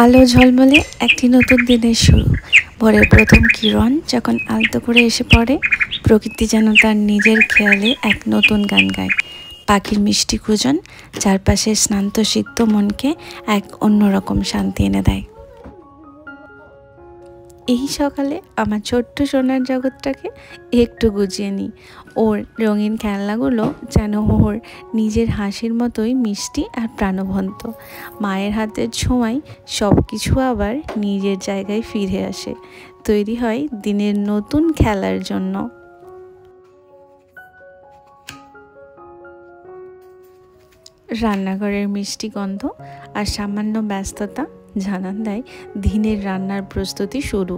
আলো ঝলমলে একটি নতুন দিনের শুরু। ভোরের প্রথম কিরণ যখন আলতো করে এসে পড়ে, প্রকৃতি যেন তার নিজের খেয়ালে এক নতুন গান গায়। পাখির মিষ্টি কুজন চারপাশে স্নান্তসিক্ত মনকে এক অন্যরকম শান্তি এনে দেয়। এই সকালে আমার ছোট্ট সোনার জগৎটাকে একটু গুছিয়ে নিই। ওর রঙিন খেলনাগুলো যেন ওর নিজের হাসির মতোই মিষ্টি আর প্রাণবন্ত। মায়ের হাতের ছোঁয়ায় সব কিছু আবার নিজের জায়গায় ফিরে আসে, তৈরি হয় দিনের নতুন খেলার জন্য। রান্নাঘরের মিষ্টি গন্ধ আর সামান্য ব্যস্ততা জানান দেয় দিনের রান্নার প্রস্তুতি শুরু।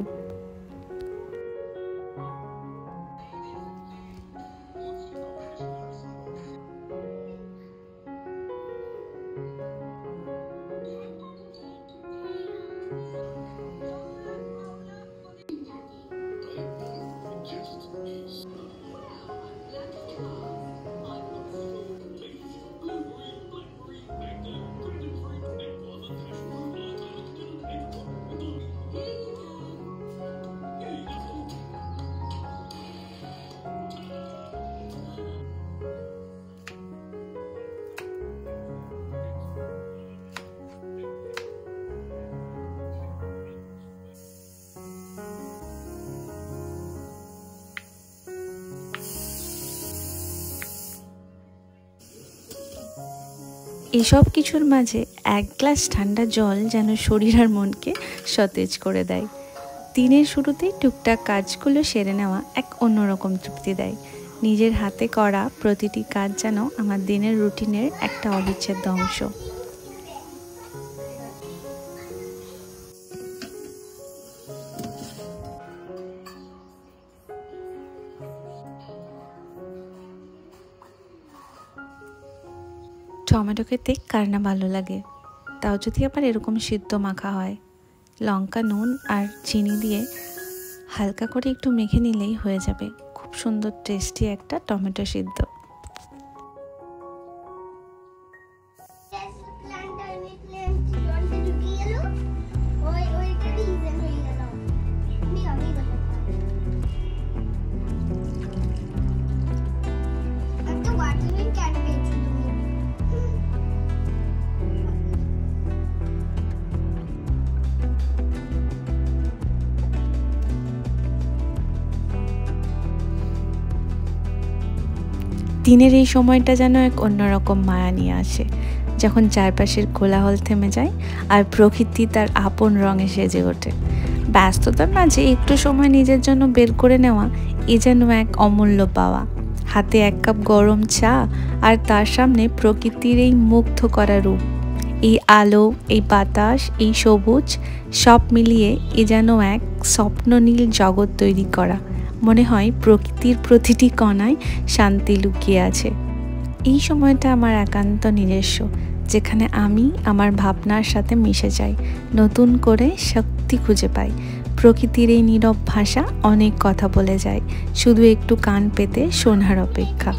এসব কিছুর মাঝে এক গ্লাস ঠান্ডা জল যেন শরীর আর মনকে সতেজ করে দেয়। দিনের শুরুতেই টুকটাক কাজগুলো সেরে নেওয়া এক অন্যরকম তৃপ্তি দেয়। নিজের হাতে করা প্রতিটি কাজ যেন আমার দিনের রুটিনের একটা অবিচ্ছেদ্য অংশ। টমেটো খেতে কার না ভালো লাগে, তাও যদি আবার এরকম সিদ্ধ মাখা হয়। লঙ্কা, নুন আর চিনি দিয়ে হালকা করে একটু মেখে নিলেই হয়ে যাবে খুব সুন্দর টেস্টি একটা টমেটো সিদ্ধ। দিনের এই সময়টা যেন এক অন্যরকম মায়া নিয়ে আসে, যখন চারপাশের কোলাহল থেমে যায় আর প্রকৃতি তার আপন রঙে সেজে ওঠে। ব্যস্ততার মাঝে একটু সময় নিজের জন্য বের করে নেওয়া এ যেন এক অমূল্য পাওয়া। হাতে এক কাপ গরম চা আর তার সামনে প্রকৃতির এই মুগ্ধ করা রূপ, এই আলো, এই বাতাস, এই সবুজ সব মিলিয়ে এ যেন এক স্বপ্ননীল জগৎ তৈরি করা। মনে হয় প্রকৃতির প্রতিটি কণায় শান্তি লুকিয়ে আছে। এই সময়টা আমার একান্ত নিজস্ব, যেখানে আমি আমার ভাবনার সাথে মিশে যাই, নতুন করে শক্তি খুঁজে পাই। প্রকৃতির এই নীরব ভাষা অনেক কথা বলে যায়, শুধু একটু কান পেতে শোনার অপেক্ষা।